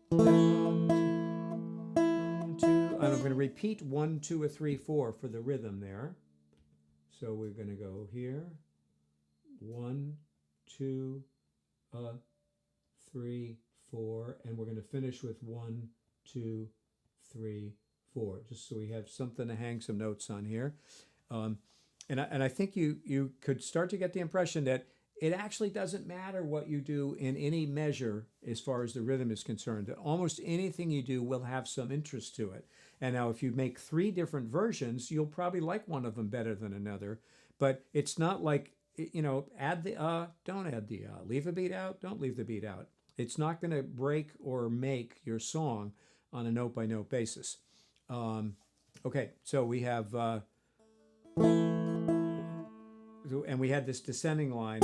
1, 2, and I'm going to repeat 1, 2, 3, 4 for the rhythm there. So we're going to go here, 1, 2, 3, 4, and we're going to finish with 1, 2, 3, 4, just so we have something to hang some notes on here. And I think you could start to get the impression that it actually doesn't matter what you do in any measure as far as the rhythm is concerned. That almost anything you do will have some interest to it. And now if you make 3 different versions, you'll probably like one of them better than another. But it's not like, you know, add the don't add the leave a beat out, don't leave the beat out. It's not going to break or make your song on a note-by-note basis. Okay, so we have, and we had this descending line.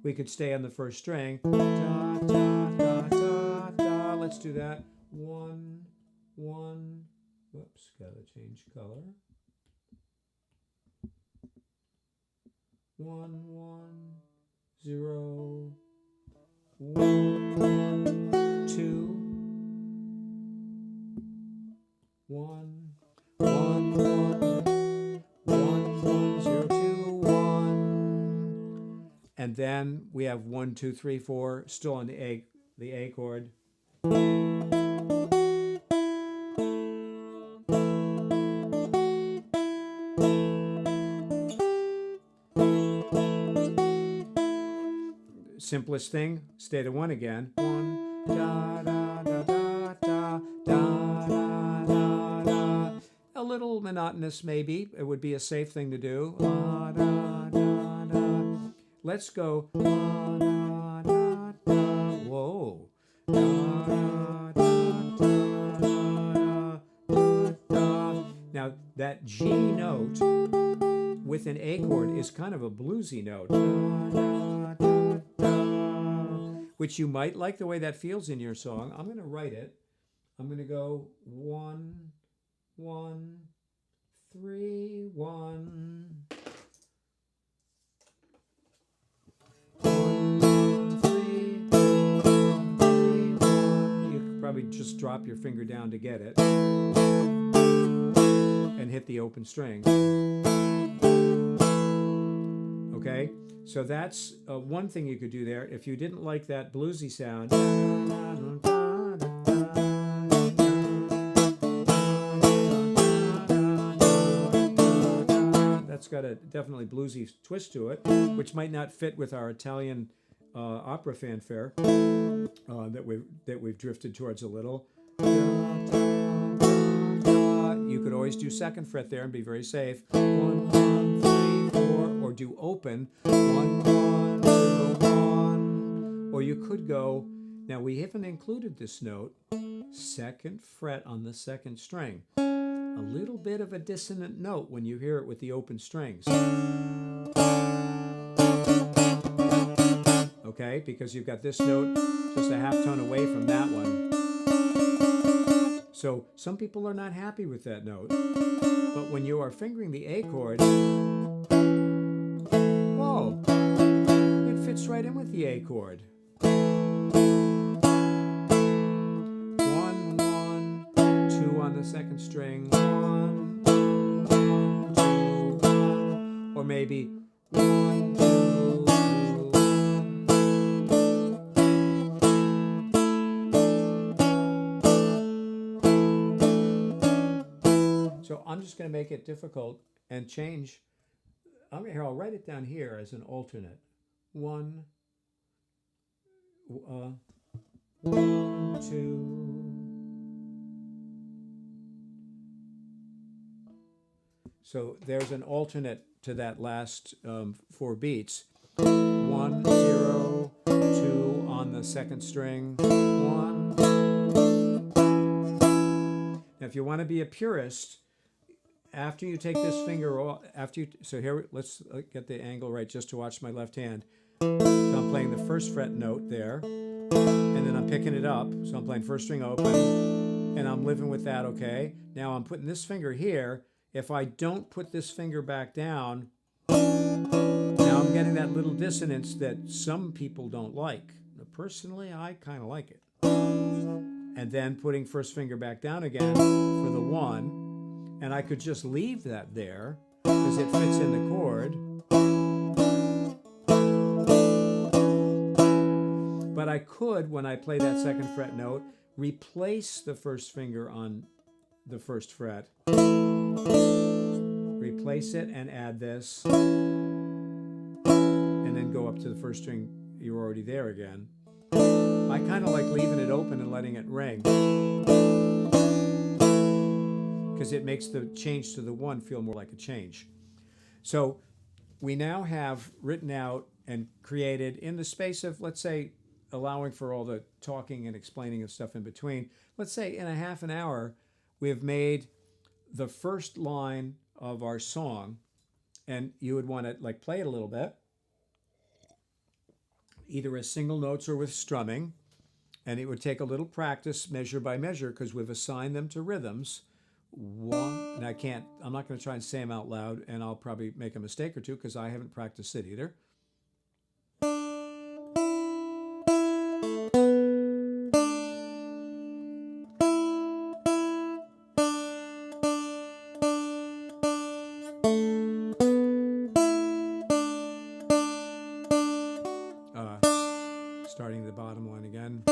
We could stay on the first string. Let's do that. 1, 1. Whoops, gotta change color. 1, 1, 0, 1, 2, 1, 1, 1, 1, 0, 2, 1. And then we have 1, 2, 3, 4, still on the A chord. Simplest thing, stay to 1 again. 1, da, da, da, da, da, da, da, da, da. A little monotonous, maybe. It would be a safe thing to do. Da, da, da, da. Let's go. Da, da, da, da. Whoa. Da, da, da, da, da, da. Now, that G note with an A chord is kind of a bluesy note. Da, da, da, which you might like the way that feels in your song. I'm going to write it. I'm going to go 1, 1, 3, 1. 1, 3, 3, 1. You could probably probably just drop your finger down to get it and hit the open string. Okay, so that's one thing you could do there. If you didn't like that bluesy sound, that's got a definitely bluesy twist to it, which might not fit with our Italian opera fanfare that we've drifted towards a little. You could always do second fret there and be very safe. 1, 1, 3, 4, or do open 1, 1, 0, 1. Or you could go. Now we haven't included this note. Second fret on the second string. A little bit of a dissonant note when you hear it with the open strings. Okay, because you've got this note just a half tone away from that one. So some people are not happy with that note. But when you are fingering the A chord, oh, it fits right in with the A chord. 1, 1, 2 on the second string. 1, 2, 1. Or maybe 1, 2, 1. So I'm just going to make it difficult and change. I'll write it down here as an alternate. 1, 1, 2. So there's an alternate to that last 4 beats. 1, 0, 2 on the second string. 1. Now, if you want to be a purist, after you take this finger off, so here, let's get the angle right just to watch my left hand. So I'm playing the first fret note there, and then I'm picking it up. So I'm playing first string open, and I'm living with that, okay? Now I'm putting this finger here. If I don't put this finger back down, now I'm getting that little dissonance that some people don't like. Personally, I kind of like it. And then putting first finger back down again for the 1. And I could just leave that there because it fits in the chord. But I could, when I play that second fret note, replace the first finger on the first fret. Replace it and add this. And then go up to the first string. You're already there again. I kind of like leaving it open and letting it ring, because it makes the change to the 1 feel more like a change. So we now have written out and created, in the space of, let's say, allowing for all the talking and explaining and stuff in between, let's say in a half an hour, we've made the first line of our song, and you would want to like play it a little bit, either as single notes or with strumming, and it would take a little practice measure by measure because we've assigned them to rhythms. 1, and I'm not going to try and say them out loud, and I'll probably make a mistake or two because I haven't practiced it either. Starting the bottom line again.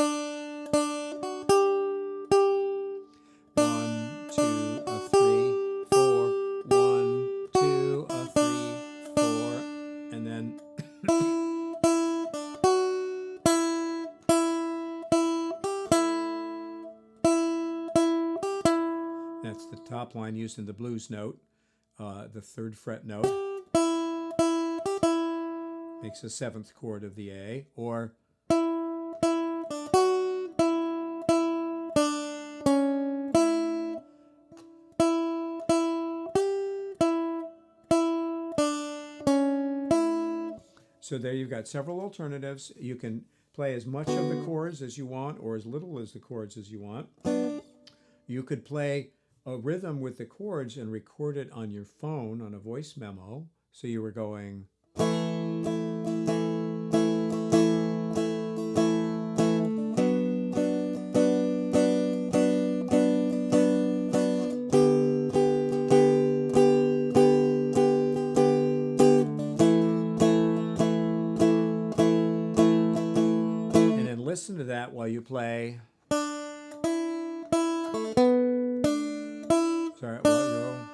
1, 2, 3, 4. 1, 2, 3, 4, and then that's the top line used in the blues note, the 3rd fret note. Makes the 7th chord of the A, or so there you've got several alternatives. You can play as much of the chords as you want or as little as the chords as you want. You could play a rhythm with the chords and record it on your phone on a voice memo. So you were going. you play. Sorry, well,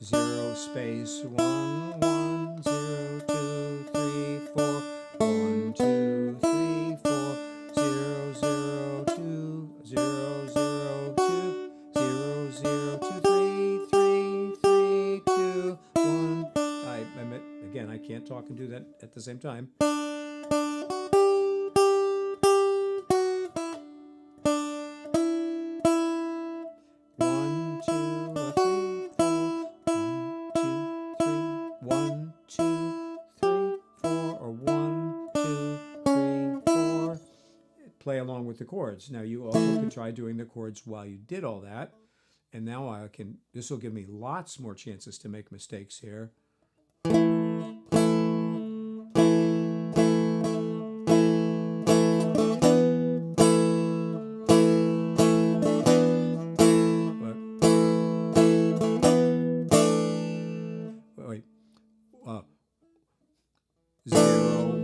0 space 1 1 0 2 3 4 1 2 3 4 0 0 2 0 0 2 0 0 2 3 3 3 2 1. Again, I can't talk and do that at the same time. Play along with the chords. Now you also could try doing the chords while you did all that. And now this will give me lots more chances to make mistakes here. Wait. 0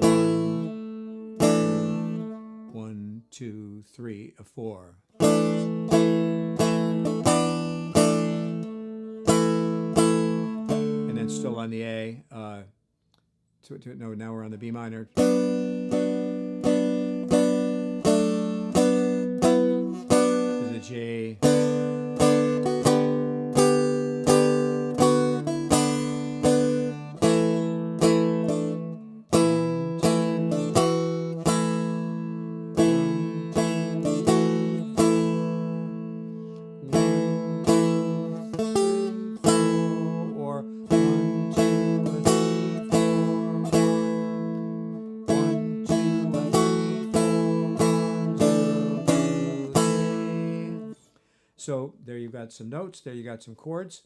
1 2 3 4. And then still on the A. No, now we're on the B minor. To the G. So there you got some notes, there you got some chords,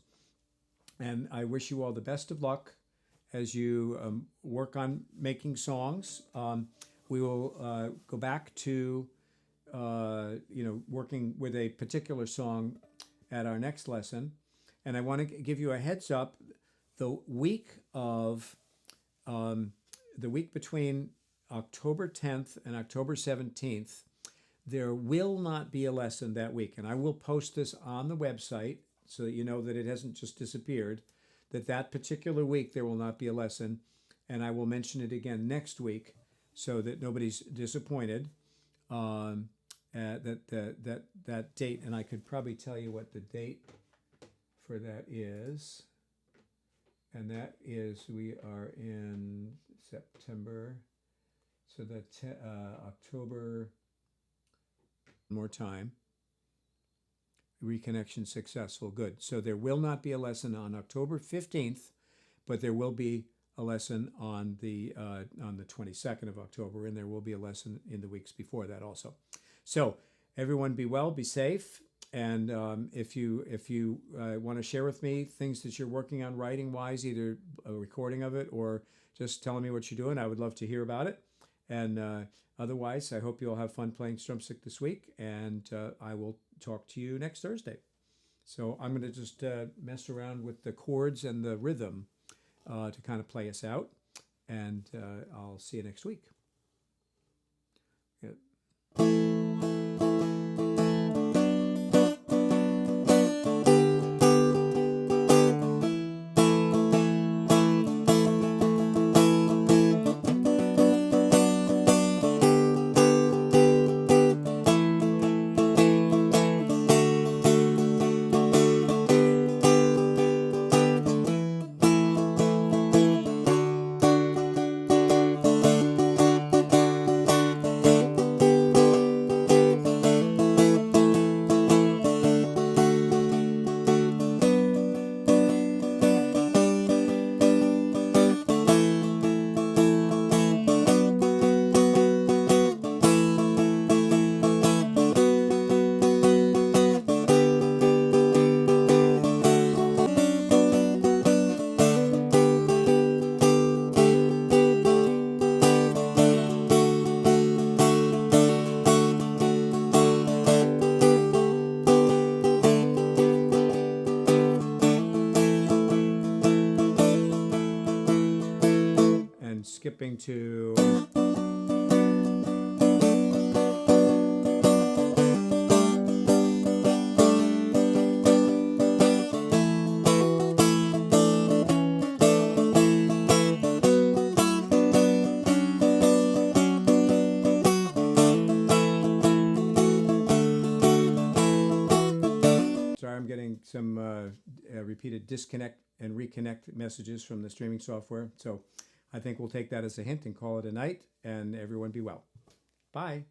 and I wish you all the best of luck as you work on making songs. We will go back to working with a particular song at our next lesson, and I want to give you a heads up. The week between October 10th and October 17th. There will not be a lesson that week, and I will post this on the website so that you know that it hasn't just disappeared, that particular week there will not be a lesson, and I will mention it again next week so that nobody's disappointed. That date, and I could probably tell you what the date for that is, and that is we are in September, so that October. More time. Reconnection successful. Good. So there will not be a lesson on October 15th, but there will be a lesson on the 22nd of October, and there will be a lesson in the weeks before that also. So everyone, be well, be safe, and if you want to share with me things that you're working on writing wise, either a recording of it or just telling me what you're doing, I would love to hear about it. And otherwise, I hope you all have fun playing Strumstick this week, and I will talk to you next Thursday. So I'm going to just mess around with the chords and the rhythm to kind of play us out, and I'll see you next week. Yeah. Skipping to I'm getting some repeated disconnect and reconnect messages from the streaming software. So I think we'll take that as a hint and call it a night, and everyone be well. Bye.